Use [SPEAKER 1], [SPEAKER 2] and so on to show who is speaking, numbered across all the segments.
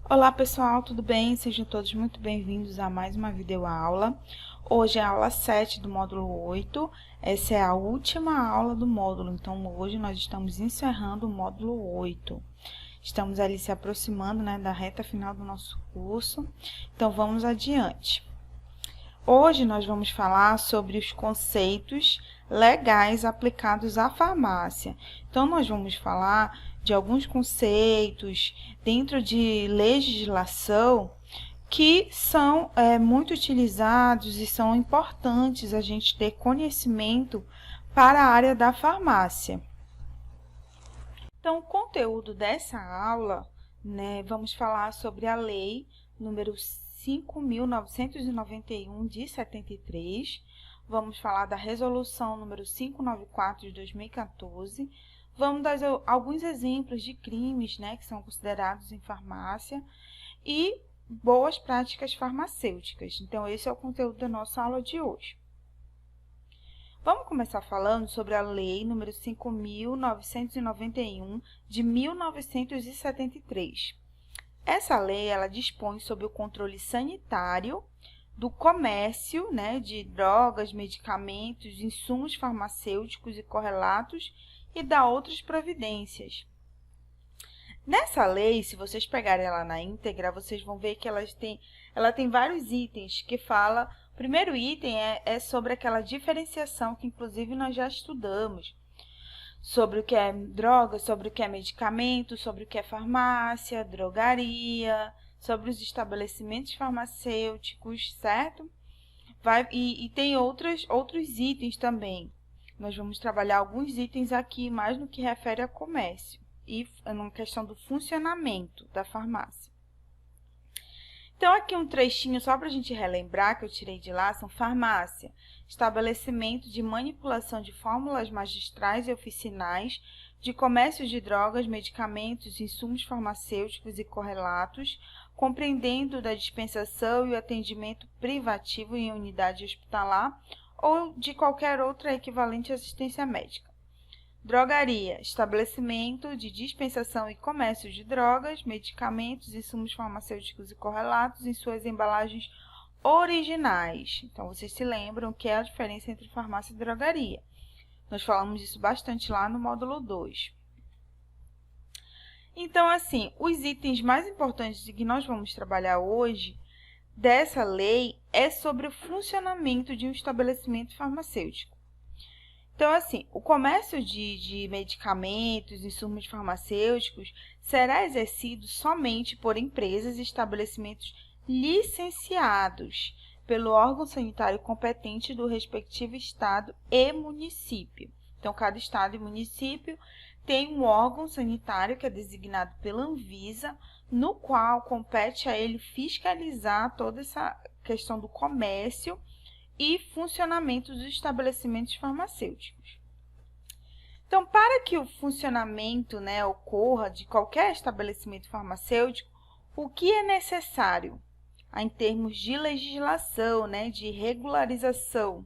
[SPEAKER 1] Olá pessoal, tudo bem? Sejam todos muito bem-vindos a mais uma videoaula. Hoje é a aula 7 do módulo 8, essa é a última aula do módulo, então hoje nós estamos encerrando o módulo 8. Estamos ali se aproximando, da reta final do nosso curso, então vamos adiante. Hoje nós vamos falar sobre os conceitos legais aplicados à farmácia. Então, nós vamos falar de alguns conceitos dentro de legislação que são muito utilizados e são importantes a gente ter conhecimento para a área da farmácia. Então, o conteúdo dessa aula, vamos falar sobre a lei número 5.991 de 73, vamos falar da resolução número 594 de 2014, vamos dar alguns exemplos de crimes, que são considerados em farmácia e boas práticas farmacêuticas. Então, esse é o conteúdo da nossa aula de hoje. Vamos começar falando sobre a lei número 5.991 de 1973. Essa lei, ela dispõe sobre o controle sanitário do comércio, de drogas, medicamentos, insumos farmacêuticos e correlatos e dá outras providências. Nessa lei, se vocês pegarem ela na íntegra, vocês vão ver que ela tem vários itens que fala. O primeiro item é sobre aquela diferenciação que, inclusive, nós já estudamos. Sobre o que é droga, sobre o que é medicamento, sobre o que é farmácia, drogaria, sobre os estabelecimentos farmacêuticos, certo? E tem outros itens também. Nós vamos trabalhar alguns itens aqui, mais no que refere a comércio e na questão do funcionamento da farmácia. Então, aqui um trechinho só para a gente relembrar que eu tirei de lá, são farmácia, estabelecimento de manipulação de fórmulas magistrais e oficinais, de comércio de drogas, medicamentos, insumos farmacêuticos e correlatos, compreendendo da dispensação e o atendimento privativo em unidade hospitalar ou de qualquer outra equivalente assistência médica. Drogaria, estabelecimento de dispensação e comércio de drogas, medicamentos, insumos farmacêuticos e correlatos em suas embalagens originais. Então, vocês se lembram que é a diferença entre farmácia e drogaria. Nós falamos disso bastante lá no módulo 2. Então, assim, os itens mais importantes que nós vamos trabalhar hoje dessa lei é sobre o funcionamento de um estabelecimento farmacêutico. Então, assim, o comércio de medicamentos, insumos farmacêuticos, será exercido somente por empresas e estabelecimentos licenciados pelo órgão sanitário competente do respectivo estado e município. Então, cada estado e município tem um órgão sanitário que é designado pela Anvisa, no qual compete a ele fiscalizar toda essa questão do comércio e funcionamento dos estabelecimentos farmacêuticos. Então, para que o funcionamento ocorra de qualquer estabelecimento farmacêutico, o que é necessário em termos de legislação, de regularização?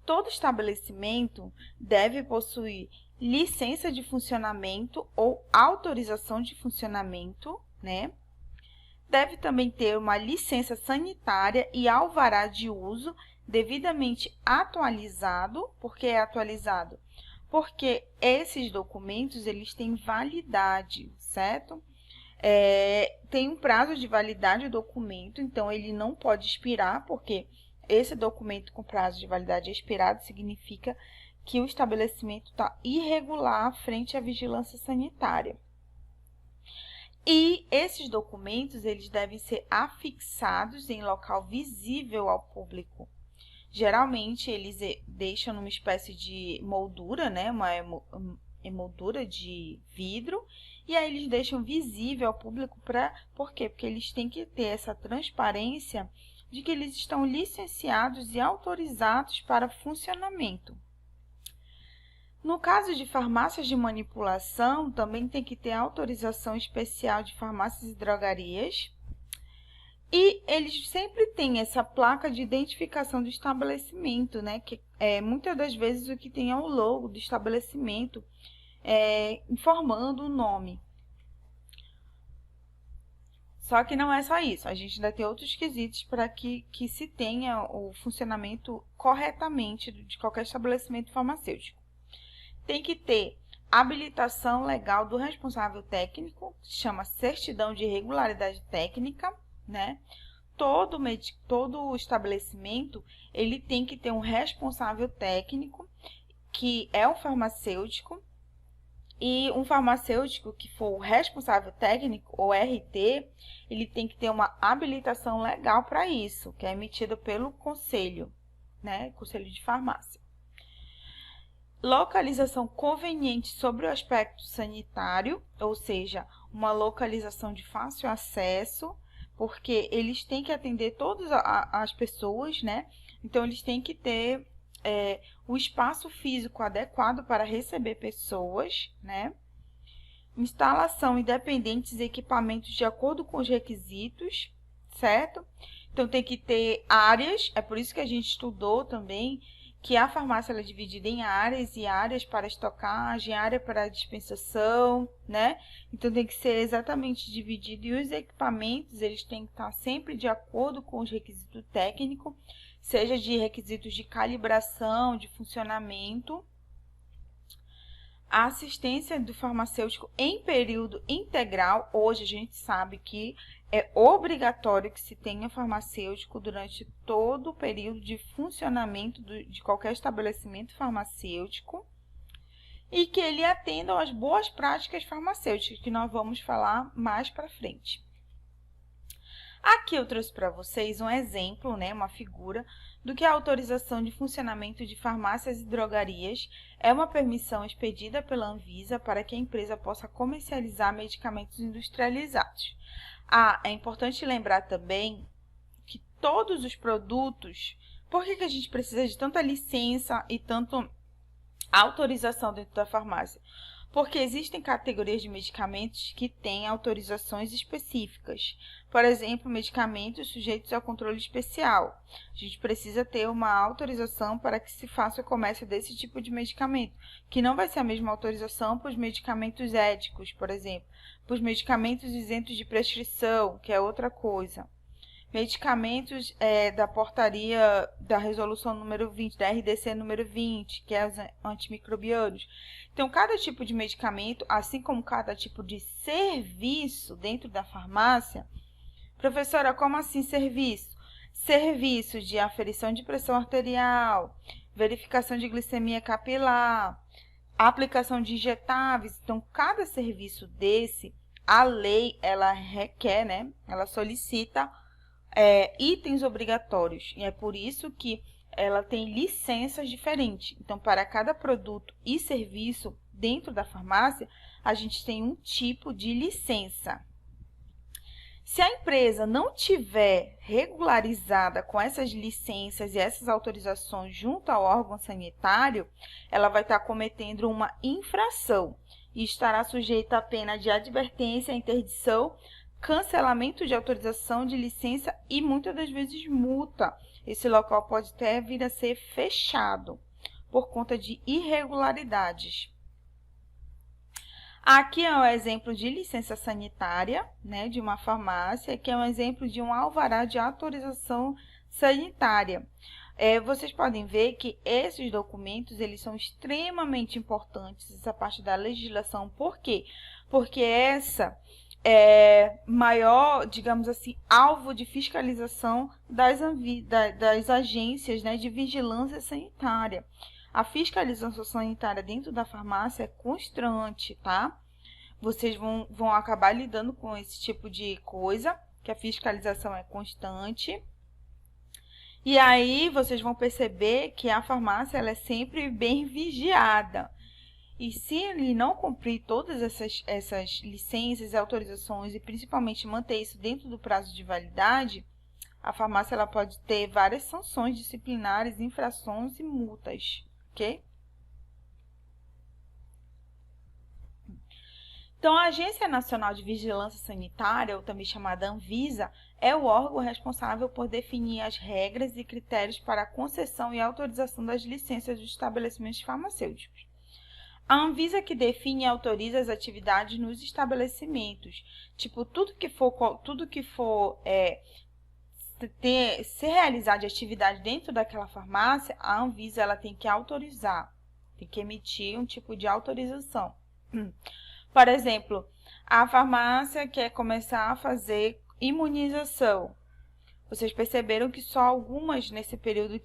[SPEAKER 1] Todo estabelecimento deve possuir licença de funcionamento ou autorização de funcionamento, Deve também ter uma licença sanitária e alvará de uso devidamente atualizado. Por que é atualizado? Porque esses documentos, eles têm validade, certo? Tem um prazo de validade do documento, então ele não pode expirar, porque esse documento com prazo de validade expirado significa que o estabelecimento está irregular frente à vigilância sanitária. E esses documentos, eles devem ser afixados em local visível ao público. Geralmente, eles deixam numa espécie de moldura, uma emoldura de vidro, e aí eles deixam visível ao público por quê? Porque eles têm que ter essa transparência de que eles estão licenciados e autorizados para funcionamento. No caso de farmácias de manipulação, também tem que ter autorização especial de farmácias e drogarias. E eles sempre têm essa placa de identificação do estabelecimento, que muitas das vezes o que tem é o logo do estabelecimento, informando o nome. Só que não é só isso, a gente ainda tem outros quesitos para que se tenha o funcionamento corretamente de qualquer estabelecimento farmacêutico. Tem que ter habilitação legal do responsável técnico, que se chama certidão de regularidade técnica, né? Todo estabelecimento, ele tem que ter um responsável técnico, que é um farmacêutico, e um farmacêutico que for o responsável técnico, ou RT, ele tem que ter uma habilitação legal para isso, que é emitida pelo conselho, né? Conselho de farmácia. Localização conveniente sobre o aspecto sanitário, ou seja, uma localização de fácil acesso, porque eles têm que atender todas as pessoas, né? Então, eles têm que ter o espaço físico adequado para receber pessoas, né? Instalação independentes de equipamentos de acordo com os requisitos, certo? Então, tem que ter áreas, é por isso que a gente estudou também que a farmácia ela é dividida em áreas e áreas para estocagem, área para dispensação, né? Então, tem que ser exatamente dividido e os equipamentos, eles têm que estar sempre de acordo com os requisitos técnicos, seja de requisitos de calibração, de funcionamento. A assistência do farmacêutico em período integral, hoje a gente sabe que é obrigatório que se tenha farmacêutico durante todo o período de funcionamento de qualquer estabelecimento farmacêutico e que ele atenda às boas práticas farmacêuticas, que nós vamos falar mais para frente. Aqui eu trouxe para vocês um exemplo, né, uma figura, do que a autorização de funcionamento de farmácias e drogarias é uma permissão expedida pela Anvisa para que a empresa possa comercializar medicamentos industrializados. É importante lembrar também que todos os produtos, por que a gente precisa de tanta licença e tanta autorização dentro da farmácia? Porque existem categorias de medicamentos que têm autorizações específicas. Por exemplo, medicamentos sujeitos a controle especial. A gente precisa ter uma autorização para que se faça o comércio desse tipo de medicamento, que não vai ser a mesma autorização para os medicamentos éticos, por exemplo, para os medicamentos isentos de prescrição, que é outra coisa. Medicamentos da portaria da resolução número 20, da RDC número 20, que é os antimicrobianos. Então, cada tipo de medicamento, assim como cada tipo de serviço dentro da farmácia. Professora, como assim serviço? Serviço de aferição de pressão arterial, verificação de glicemia capilar, aplicação de injetáveis. Então, cada serviço desse, a lei, ela requer, né? Ela solicita itens obrigatórios. E é por isso que ela tem licenças diferentes. Então, para cada produto e serviço dentro da farmácia, a gente tem um tipo de licença. Se a empresa não tiver regularizada com essas licenças e essas autorizações junto ao órgão sanitário, ela vai estar cometendo uma infração e estará sujeita à pena de advertência, interdição, cancelamento de autorização de licença e muitas das vezes multa. Esse local pode até vir a ser fechado por conta de irregularidades. Aqui é um exemplo de licença sanitária, né, de uma farmácia, que é um exemplo de um alvará de autorização sanitária. Vocês podem ver que esses documentos eles são extremamente importantes, essa parte da legislação. Por quê? Porque essa maior, digamos assim, alvo de fiscalização das agências, né, de vigilância sanitária. A fiscalização sanitária dentro da farmácia é constante, tá? Vocês vão acabar lidando com esse tipo de coisa, que a fiscalização é constante. E aí, vocês vão perceber que a farmácia ela é sempre bem vigiada. E se ele não cumprir todas essas licenças e autorizações, e principalmente manter isso dentro do prazo de validade, a farmácia ela pode ter várias sanções disciplinares, infrações e multas, ok? Então, a Agência Nacional de Vigilância Sanitária, ou também chamada Anvisa, é o órgão responsável por definir as regras e critérios para a concessão e autorização das licenças dos estabelecimentos farmacêuticos. A Anvisa que define e autoriza as atividades nos estabelecimentos. Tipo, tudo que for ser realizado de atividade dentro daquela farmácia, a Anvisa ela tem que autorizar, tem que emitir um tipo de autorização. Por exemplo, a farmácia quer começar a fazer imunização. Vocês perceberam que só algumas, nesse período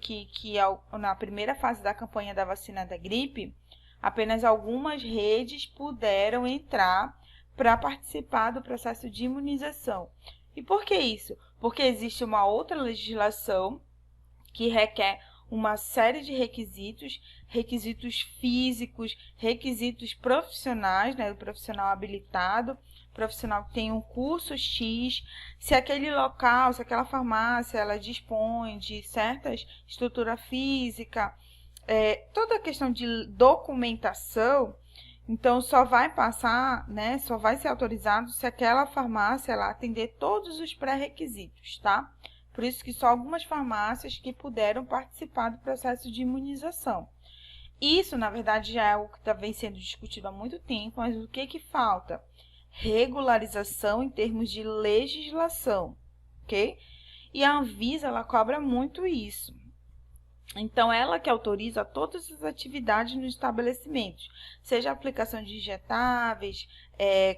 [SPEAKER 1] na primeira fase da campanha da vacina da gripe, apenas algumas redes puderam entrar para participar do processo de imunização. E por que isso? Porque existe uma outra legislação que requer uma série de requisitos, requisitos físicos, requisitos profissionais, né, do profissional habilitado, profissional que tem um curso X, se aquele local, se aquela farmácia, ela dispõe de certas estrutura física, toda a questão de documentação, então só vai passar, né, só vai ser autorizado se aquela farmácia ela atender todos os pré-requisitos, tá? Por isso que só algumas farmácias que puderam participar do processo de imunização. Isso, na verdade, já é algo que vem sendo discutido há muito tempo, mas o que falta? Regularização em termos de legislação, ok? E a Anvisa, ela cobra muito isso. Então, ela que autoriza todas as atividades nos estabelecimentos, seja a aplicação de injetáveis,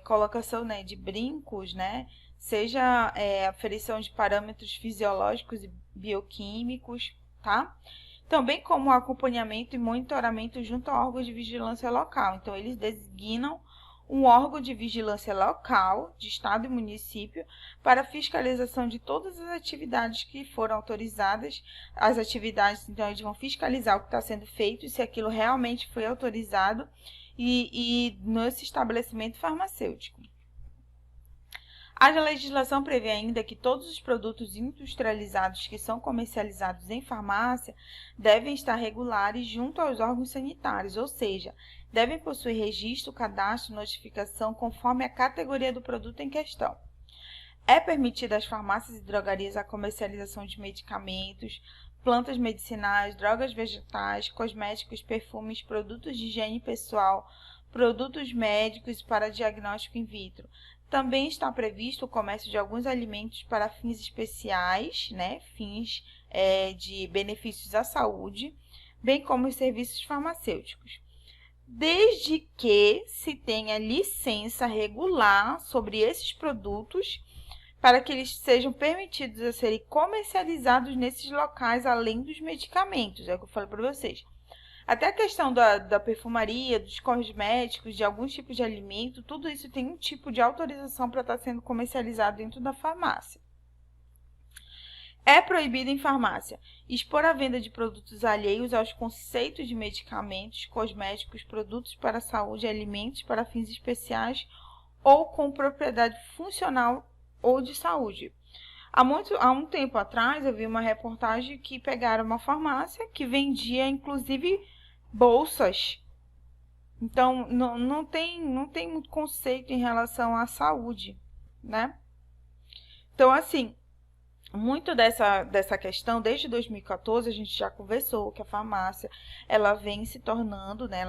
[SPEAKER 1] colocação, né, de brincos, né, seja a aferição de parâmetros fisiológicos e bioquímicos, tá? Também como o acompanhamento e monitoramento junto a órgãos de vigilância local. Então, eles designam um órgão de vigilância local, de estado e município, para fiscalização de todas as atividades que foram autorizadas. As atividades, então, eles vão fiscalizar o que está sendo feito e se aquilo realmente foi autorizado e nesse estabelecimento farmacêutico. A legislação prevê ainda que todos os produtos industrializados que são comercializados em farmácia devem estar regulares junto aos órgãos sanitários, ou seja, devem possuir registro, cadastro, notificação conforme a categoria do produto em questão. É permitida às farmácias e drogarias a comercialização de medicamentos, plantas medicinais, drogas vegetais, cosméticos, perfumes, produtos de higiene pessoal, produtos médicos para diagnóstico in vitro. Também está previsto o comércio de alguns alimentos para fins especiais, né, fins de benefícios à saúde, bem como os serviços farmacêuticos, desde que se tenha licença regular sobre esses produtos para que eles sejam permitidos a serem comercializados nesses locais, além dos medicamentos, é o que eu falei para vocês. Até a questão da perfumaria, dos cosméticos, de alguns tipos de alimento, tudo isso tem um tipo de autorização para estar sendo comercializado dentro da farmácia. É proibido em farmácia expor a venda de produtos alheios aos conceitos de medicamentos, cosméticos, produtos para a saúde, alimentos para fins especiais ou com propriedade funcional ou de saúde. Há um tempo atrás, eu vi uma reportagem que pegaram uma farmácia que vendia, inclusive, bolsas. Então, não tem muito conceito em relação à saúde, né? Então, assim, muito dessa questão, desde 2014, a gente já conversou que a farmácia, ela vem se tornando, né,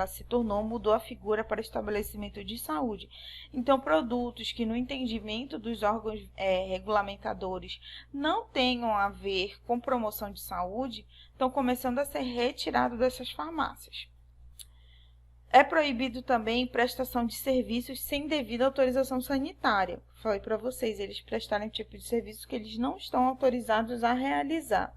[SPEAKER 1] mudou a figura para estabelecimento de saúde. Então, produtos que no entendimento dos órgãos regulamentadores não tenham a ver com promoção de saúde, estão começando a ser retirados dessas farmácias. É proibido também prestação de serviços sem devida autorização sanitária. Falei para vocês, eles prestarem tipo de serviço que eles não estão autorizados a realizar.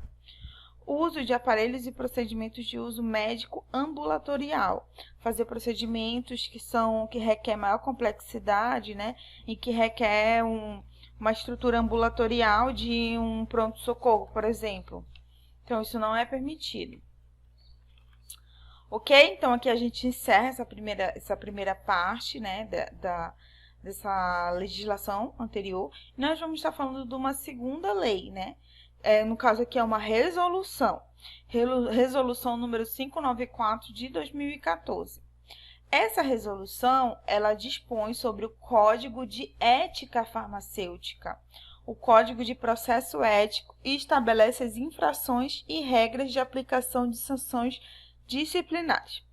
[SPEAKER 1] O uso de aparelhos e procedimentos de uso médico ambulatorial. Fazer procedimentos que requer maior complexidade, né? E que requer uma estrutura ambulatorial de um pronto-socorro, por exemplo. Então, isso não é permitido. Ok? Então, aqui a gente encerra essa primeira parte, né, dessa legislação anterior. E nós vamos estar falando de uma segunda lei, né? No caso aqui é uma resolução. Resolução número 594 de 2014. Essa resolução, ela dispõe sobre o Código de Ética Farmacêutica, o Código de Processo Ético, e estabelece as infrações e regras de aplicação de sanções disciplinares.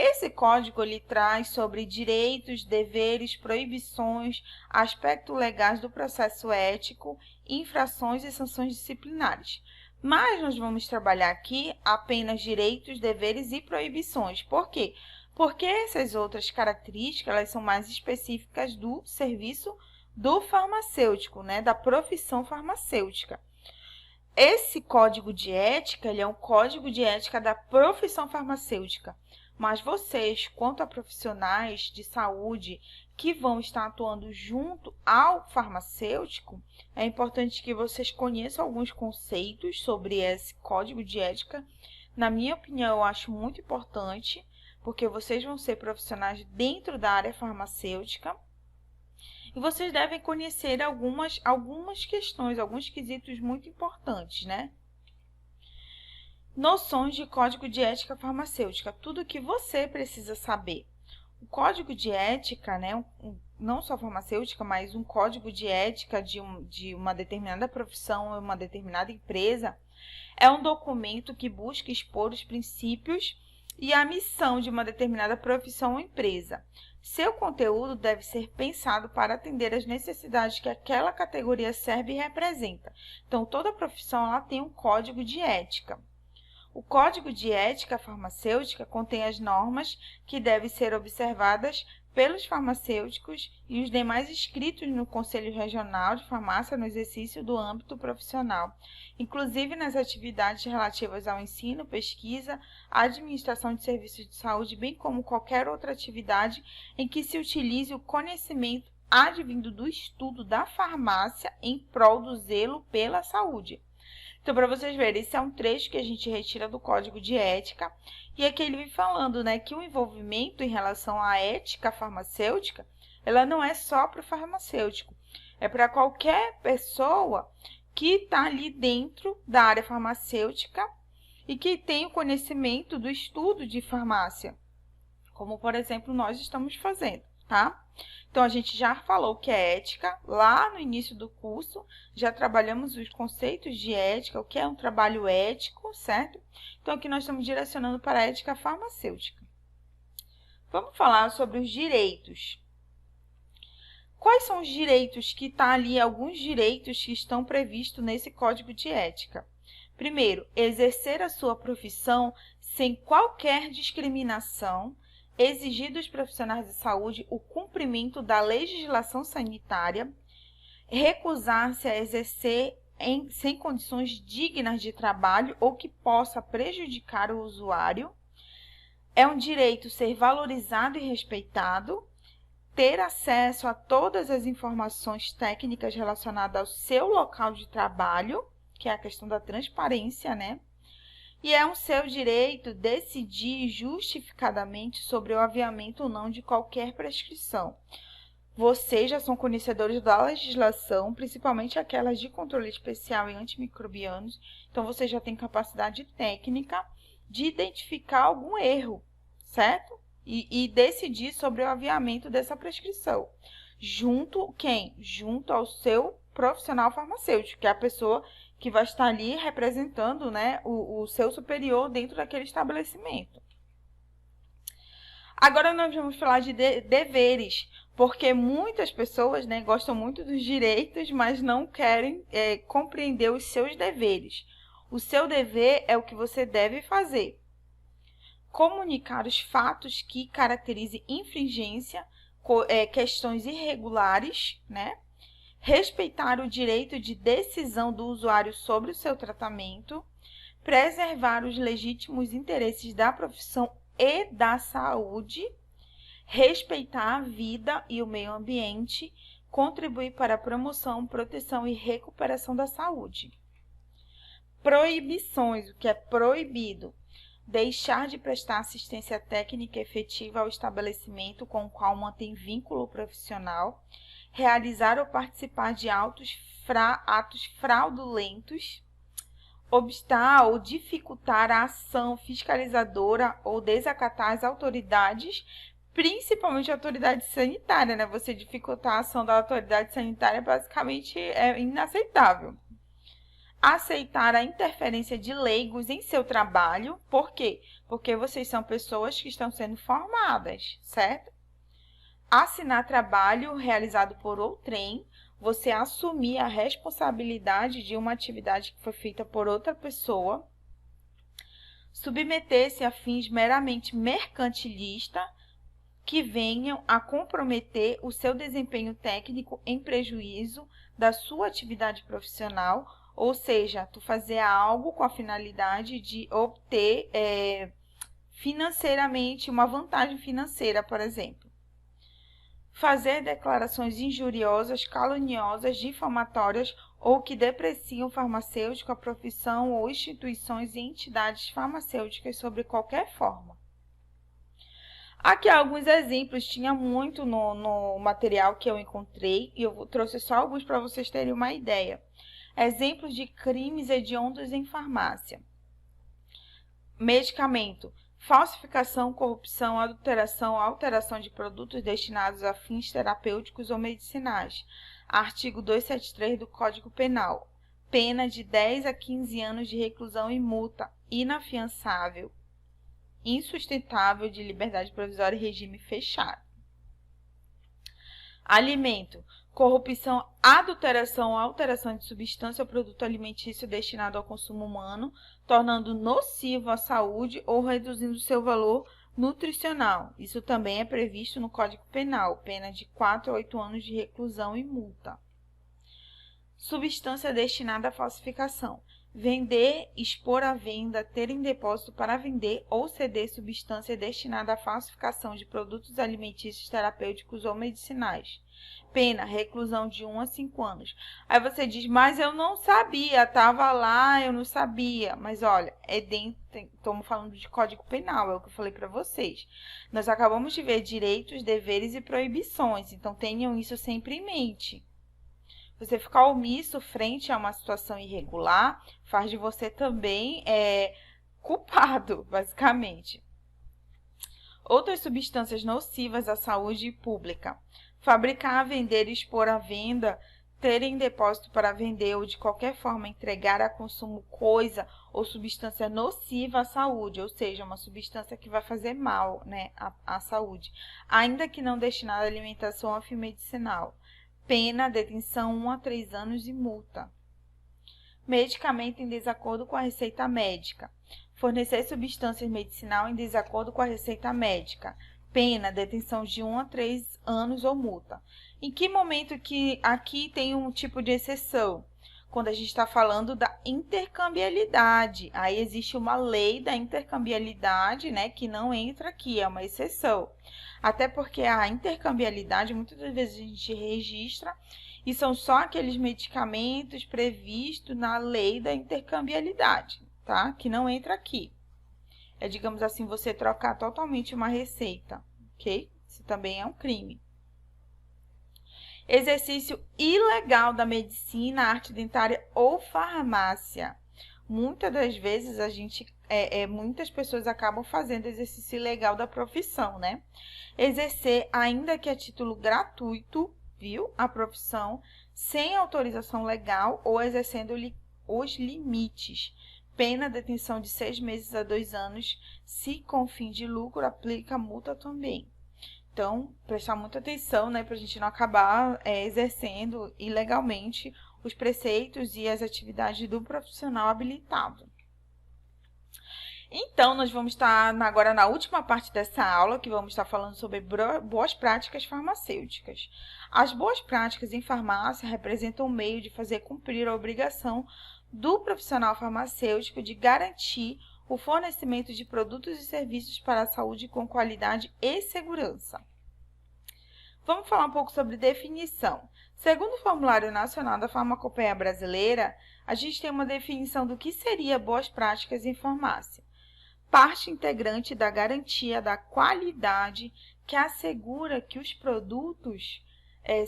[SPEAKER 1] Esse código ele traz sobre direitos, deveres, proibições, aspectos legais do processo ético, infrações e sanções disciplinares. Mas nós vamos trabalhar aqui apenas direitos, deveres e proibições. Por quê? Porque essas outras características elas são mais específicas do serviço do farmacêutico, né, da profissão farmacêutica. Esse código de ética, ele é um código de ética da profissão farmacêutica, mas vocês, quanto a profissionais de saúde que vão estar atuando junto ao farmacêutico, é importante que vocês conheçam alguns conceitos sobre esse código de ética. Na minha opinião, eu acho muito importante, porque vocês vão ser profissionais dentro da área farmacêutica. E vocês devem conhecer algumas questões, alguns quesitos muito importantes, né? Noções de código de ética farmacêutica, tudo que você precisa saber. O código de ética, né, não só farmacêutica, mas um código de ética de uma determinada profissão ou uma determinada empresa, é um documento que busca expor os princípios e a missão de uma determinada profissão ou empresa. Seu conteúdo deve ser pensado para atender às necessidades que aquela categoria serve e representa. Então, toda profissão ela tem um código de ética. O Código de Ética Farmacêutica contém as normas que devem ser observadas pelos farmacêuticos e os demais inscritos no Conselho Regional de Farmácia no exercício do âmbito profissional, inclusive nas atividades relativas ao ensino, pesquisa, administração de serviços de saúde, bem como qualquer outra atividade em que se utilize o conhecimento advindo do estudo da farmácia em prol do zelo pela saúde. Então, para vocês verem, esse é um trecho que a gente retira do Código de Ética. E aqui ele vem falando, né, que o envolvimento em relação à ética farmacêutica, ela não é só para o farmacêutico. É para qualquer pessoa que está ali dentro da área farmacêutica e que tem o conhecimento do estudo de farmácia. Como, por exemplo, nós estamos fazendo, tá? Então, a gente já falou que é ética lá no início do curso, já trabalhamos os conceitos de ética, o que é um trabalho ético, certo? Então, aqui nós estamos direcionando para a ética farmacêutica. Vamos falar sobre os direitos. Quais são os direitos que estão ali, alguns direitos que estão previstos nesse Código de Ética? Primeiro, exercer a sua profissão sem qualquer discriminação, exigir dos profissionais de saúde o cumprimento da legislação sanitária, recusar-se a exercer sem condições dignas de trabalho ou que possa prejudicar o usuário. É um direito ser valorizado e respeitado, ter acesso a todas as informações técnicas relacionadas ao seu local de trabalho, que é a questão da transparência, né? E é um seu direito decidir justificadamente sobre o aviamento ou não de qualquer prescrição. Vocês já são conhecedores da legislação, principalmente aquelas de controle especial e antimicrobianos, então vocês já têm capacidade técnica de identificar algum erro, certo? E decidir sobre o aviamento dessa prescrição. Junto ao seu profissional farmacêutico, que é a pessoa que vai estar ali representando, né, o seu superior dentro daquele estabelecimento. Agora nós vamos falar de deveres, porque muitas pessoas, né, gostam muito dos direitos, mas não querem compreender os seus deveres. O seu dever é o que você deve fazer. Comunicar os fatos que caracterizem infringência, questões irregulares, né? Respeitar o direito de decisão do usuário sobre o seu tratamento, preservar os legítimos interesses da profissão e da saúde, respeitar a vida e o meio ambiente, contribuir para a promoção, proteção e recuperação da saúde. Proibições, o que é proibido. Deixar de prestar assistência técnica efetiva ao estabelecimento com o qual mantém vínculo profissional, realizar ou participar de atos fraudulentos, obstar ou dificultar a ação fiscalizadora ou desacatar as autoridades, principalmente a autoridade sanitária, né? Você dificultar a ação da autoridade sanitária basicamente é inaceitável. aceitar a interferência de leigos em seu trabalho. Por quê? Porque vocês são pessoas que estão sendo formadas, certo? Assinar trabalho realizado por outrem, você assumir a responsabilidade de uma atividade que foi feita por outra pessoa. Submeter-se a fins meramente mercantilistas que venham a comprometer o seu desempenho técnico em prejuízo da sua atividade profissional, ou seja, tu fazer algo com a finalidade de obter financeiramente uma vantagem financeira, por exemplo. Fazer declarações injuriosas, caluniosas, difamatórias ou que depreciam o farmacêutico, a profissão ou instituições e entidades farmacêuticas sobre qualquer forma. Aqui alguns exemplos, tinha muito no material que eu encontrei e eu trouxe só alguns para vocês terem uma ideia. Exemplos de crimes hediondos em farmácia. Medicamento: falsificação, corrupção, adulteração, alteração de produtos destinados a fins terapêuticos ou medicinais. Artigo 273 do Código Penal. Pena de 10 a 15 anos de reclusão e multa inafiançável, insustentável, de liberdade provisória e regime fechado. Alimento: corrupção, adulteração ou alteração de substância ou produto alimentício destinado ao consumo humano, tornando nocivo à saúde ou reduzindo seu valor nutricional. Isso também é previsto no Código Penal, pena de 4 a 8 anos de reclusão e multa. Substância destinada à falsificação: vender, expor à venda, ter em depósito para vender ou ceder substância destinada à falsificação de produtos alimentícios, terapêuticos ou medicinais. Pena, reclusão de 1 a 5 anos. Aí você diz, mas eu não sabia, estava lá, eu não sabia. Mas olha, estamos falando de Código Penal, é o que eu falei para vocês. Nós acabamos de ver direitos, deveres e proibições, então tenham isso sempre em mente. Você ficar omisso frente a uma situação irregular faz de você também culpado, basicamente. Outras substâncias nocivas à saúde pública: fabricar, vender, expor à venda, ter em depósito para vender ou de qualquer forma entregar a consumo coisa ou substância nociva à saúde, ou seja, uma substância que vai fazer mal, né, à saúde, ainda que não destinada à alimentação ou fim medicinal. Pena, detenção 1 a 3 anos e multa. Medicamento em desacordo com a receita médica: fornecer substâncias medicinal em desacordo com a receita médica. Pena, detenção de 1 a 3 anos ou multa. Em que momento que aqui tem um tipo de exceção? Quando a gente está falando da intercambiabilidade. Aí existe uma lei da intercambiabilidade, né, que não entra aqui, é uma exceção. Até porque a intercambiabilidade, muitas das vezes a gente registra, e são só aqueles medicamentos previstos na lei da intercambiabilidade, tá? Que não entra aqui. É, digamos assim, você trocar totalmente uma receita, ok? Isso também é um crime. Exercício ilegal da medicina, arte dentária ou farmácia. Muitas das vezes muitas pessoas acabam fazendo exercício ilegal da profissão, né? Exercer, ainda que a título gratuito, viu? A profissão sem autorização legal ou exercendo os limites. Pena, detenção de 6 meses a 2 anos. Se com fim de lucro, aplica multa também. Então, prestar muita atenção, né, para a gente não acabar exercendo ilegalmente os preceitos e as atividades do profissional habilitado. Então, nós vamos estar agora na última parte dessa aula, que vamos estar falando sobre boas práticas farmacêuticas. As boas práticas em farmácia representam um meio de fazer cumprir a obrigação do profissional farmacêutico de garantir o fornecimento de produtos e serviços para a saúde com qualidade e segurança. Vamos falar um pouco sobre definição. Segundo o Formulário Nacional da Farmacopeia Brasileira, a gente tem uma definição do que seria boas práticas em farmácia. Parte integrante da garantia da qualidade que assegura que os produtos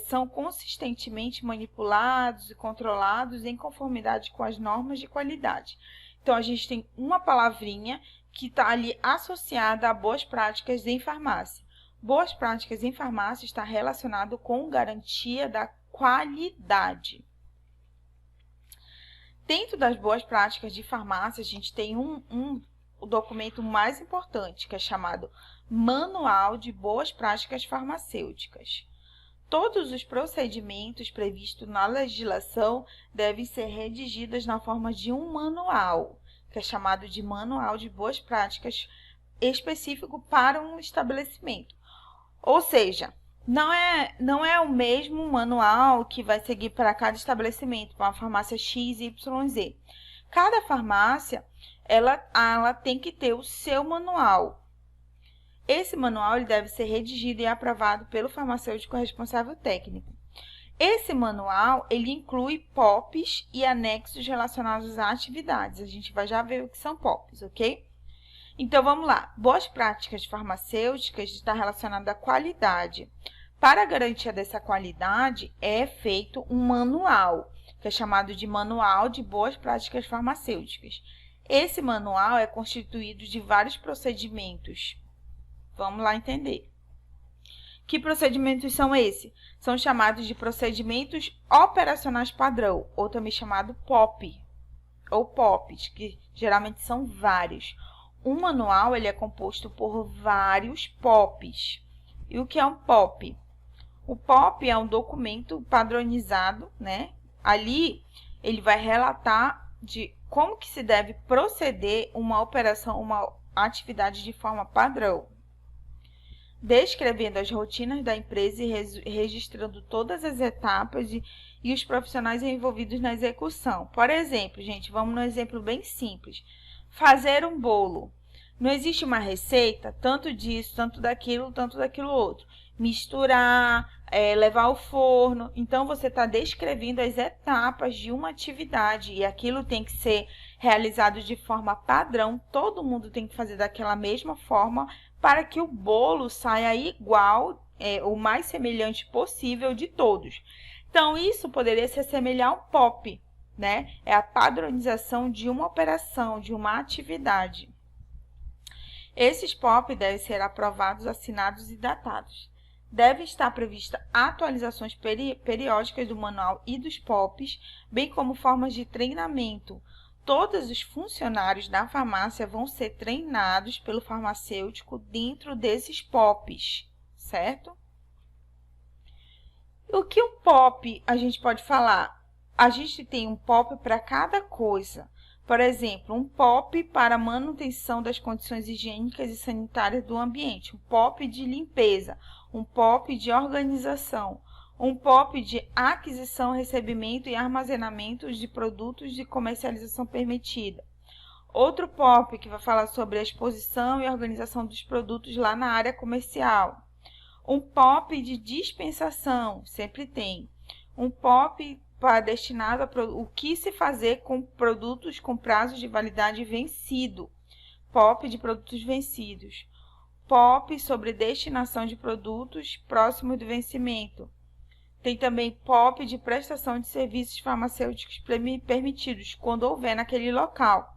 [SPEAKER 1] são consistentemente manipulados e controlados em conformidade com as normas de qualidade. Então, a gente tem uma palavrinha que está ali associada a boas práticas em farmácia. Boas práticas em farmácia está relacionado com garantia da qualidade. Dentro das boas práticas de farmácia, a gente tem o documento mais importante, que é chamado Manual de Boas Práticas Farmacêuticas. Todos os procedimentos previstos na legislação devem ser redigidos na forma de um manual, que é chamado de Manual de Boas Práticas específico para um estabelecimento. Ou seja, não é o mesmo manual que vai seguir para cada estabelecimento, para uma farmácia X, Y, Z. Cada farmácia, ela tem que ter o seu manual. Esse manual ele deve ser redigido e aprovado pelo farmacêutico responsável técnico. Esse manual ele inclui POPs e anexos relacionados a atividades. A gente vai já ver o que são POPs, ok? Então, vamos lá. Boas práticas farmacêuticas está relacionada à qualidade. Para a garantia dessa qualidade, é feito um manual, que é chamado de Manual de Boas Práticas Farmacêuticas. Esse manual é constituído de vários procedimentos. Vamos lá entender. Que procedimentos são esses? São chamados de procedimentos operacionais padrão, ou também chamado POP, ou POPs, que geralmente são vários. Um manual ele é composto por vários POPs. E o que é um POP? O POP é um documento padronizado, né? Ali ele vai relatar de como que se deve proceder uma operação, uma atividade de forma padrão, descrevendo as rotinas da empresa e registrando todas as etapas e os profissionais envolvidos na execução. Por exemplo, gente, vamos num exemplo bem simples. Fazer um bolo. Não existe uma receita, tanto disso, tanto daquilo outro. Misturar, levar ao forno. Então, você está descrevendo as etapas de uma atividade e aquilo tem que ser realizado de forma padrão. Todo mundo tem que fazer daquela mesma forma para que o bolo saia igual, o mais semelhante possível de todos. Então, isso poderia se assemelhar a um POP, né? É a padronização de uma operação, de uma atividade. Esses POP devem ser aprovados, assinados e datados. Devem estar previstas atualizações periódicas do manual e dos POPs, bem como formas de treinamento. Todos os funcionários da farmácia vão ser treinados pelo farmacêutico dentro desses POPs, certo? O que um POP a gente pode falar? A gente tem um POP para cada coisa. Por exemplo, um POP para manutenção das condições higiênicas e sanitárias do ambiente, um POP de limpeza, um POP de organização, um POP de aquisição, recebimento e armazenamento de produtos de comercialização permitida. Outro POP que vai falar sobre a exposição e organização dos produtos lá na área comercial. Um POP de dispensação, sempre tem. Um POP destinado a o que se fazer com produtos com prazo de validade vencido. POP de produtos vencidos. POP sobre destinação de produtos próximos do vencimento. Tem também POP de prestação de serviços farmacêuticos permitidos, quando houver naquele local.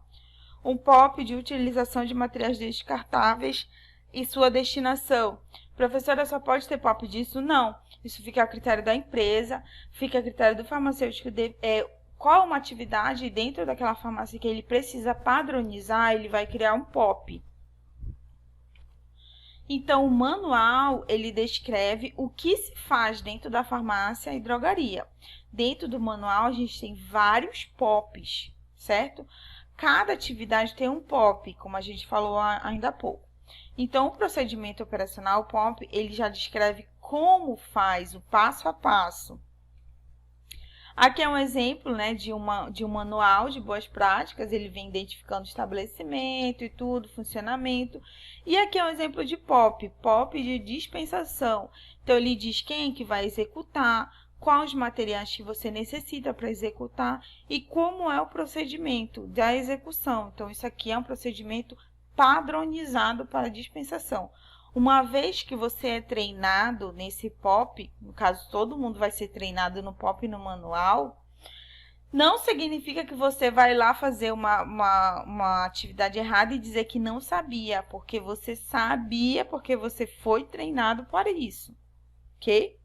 [SPEAKER 1] Um POP de utilização de materiais descartáveis e sua destinação. Professora, só pode ter POP disso? Não. Isso fica a critério da empresa, fica a critério do farmacêutico. Qual uma atividade dentro daquela farmácia que ele precisa padronizar, ele vai criar um POP. Então, o manual, ele descreve o que se faz dentro da farmácia e drogaria. Dentro do manual, a gente tem vários POPs, certo? Cada atividade tem um POP, como a gente falou ainda há pouco. Então, o procedimento operacional, o POP, ele já descreve como faz, o passo a passo. Aqui é um exemplo, né, de um manual de boas práticas, ele vem identificando o estabelecimento e tudo, funcionamento. E aqui é um exemplo de POP, POP de dispensação. Então, ele diz quem que vai executar, quais os materiais que você necessita para executar e como é o procedimento da execução. Então, isso aqui é um procedimento padronizado para dispensação. Uma vez que você é treinado nesse POP, no caso todo mundo vai ser treinado no POP e no manual, não significa que você vai lá fazer uma atividade errada e dizer que não sabia, porque você sabia, porque você foi treinado para isso, ok?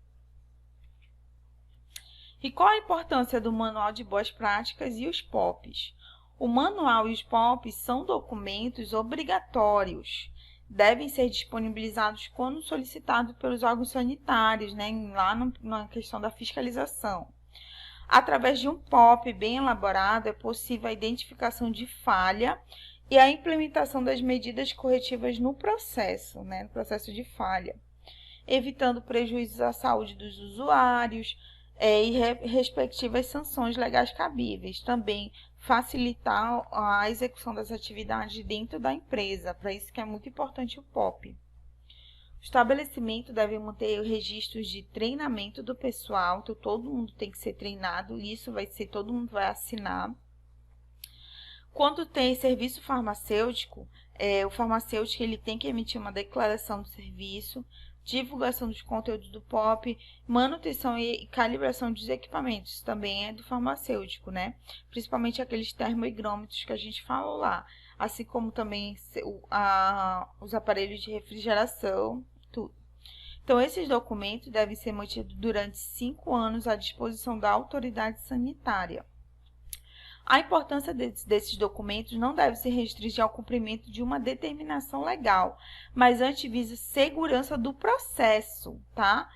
[SPEAKER 1] E qual a importância do Manual de Boas Práticas e os POPs? O manual e os POPs são documentos obrigatórios. Devem ser disponibilizados quando solicitados pelos órgãos sanitários, né, lá na questão da fiscalização. Através de um POP bem elaborado, é possível a identificação de falha e a implementação das medidas corretivas no processo, né, no processo de falha, evitando prejuízos à saúde dos usuários e respectivas sanções legais cabíveis. Também facilitar a execução das atividades dentro da empresa, para isso que é muito importante o POP. O estabelecimento deve manter registros de treinamento do pessoal, então todo mundo tem que ser treinado, isso vai ser, todo mundo vai assinar. Quando tem serviço farmacêutico, o farmacêutico ele tem que emitir uma declaração do serviço, divulgação dos conteúdos do POP, manutenção e calibração dos equipamentos, também é do farmacêutico, né? Principalmente aqueles termoigrômetros que a gente falou lá, assim como também os aparelhos de refrigeração, tudo. Então, esses documentos devem ser mantidos durante 5 anos à disposição da autoridade sanitária. A importância desses documentos não deve se restringir ao cumprimento de uma determinação legal, mas antes visa segurança do processo, tá?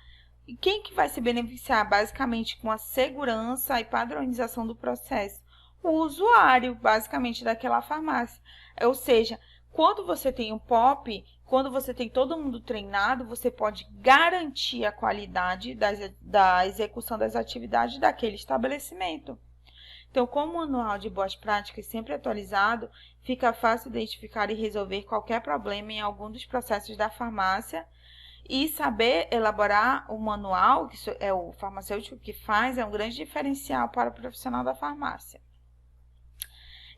[SPEAKER 1] E quem que vai se beneficiar basicamente com a segurança e padronização do processo? O usuário, basicamente, daquela farmácia. Ou seja, quando você tem um POP, quando você tem todo mundo treinado, você pode garantir a qualidade da execução das atividades daquele estabelecimento. Então, como o Manual de Boas Práticas sempre atualizado, fica fácil identificar e resolver qualquer problema em algum dos processos da farmácia. E saber elaborar o manual, que é o farmacêutico que faz, é um grande diferencial para o profissional da farmácia.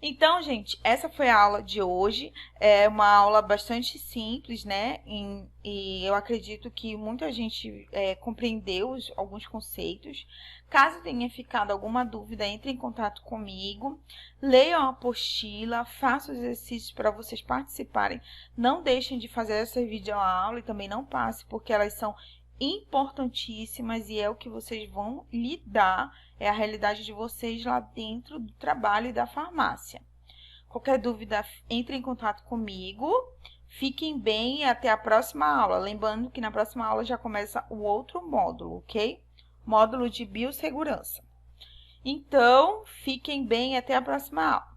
[SPEAKER 1] Então, gente, essa foi a aula de hoje. É uma aula bastante simples, né? E eu acredito que muita gente compreendeu alguns conceitos. Caso tenha ficado alguma dúvida, entre em contato comigo. Leiam a apostila, façam os exercícios para vocês participarem. Não deixem de fazer essa videoaula e também não passe, porque elas são importantíssimas e é o que vocês vão lidar, é a realidade de vocês lá dentro do trabalho e da farmácia. Qualquer dúvida, entre em contato comigo. Fiquem bem e até a próxima aula. Lembrando que na próxima aula já começa o outro módulo, ok? Módulo de biossegurança. Então, fiquem bem e até a próxima aula.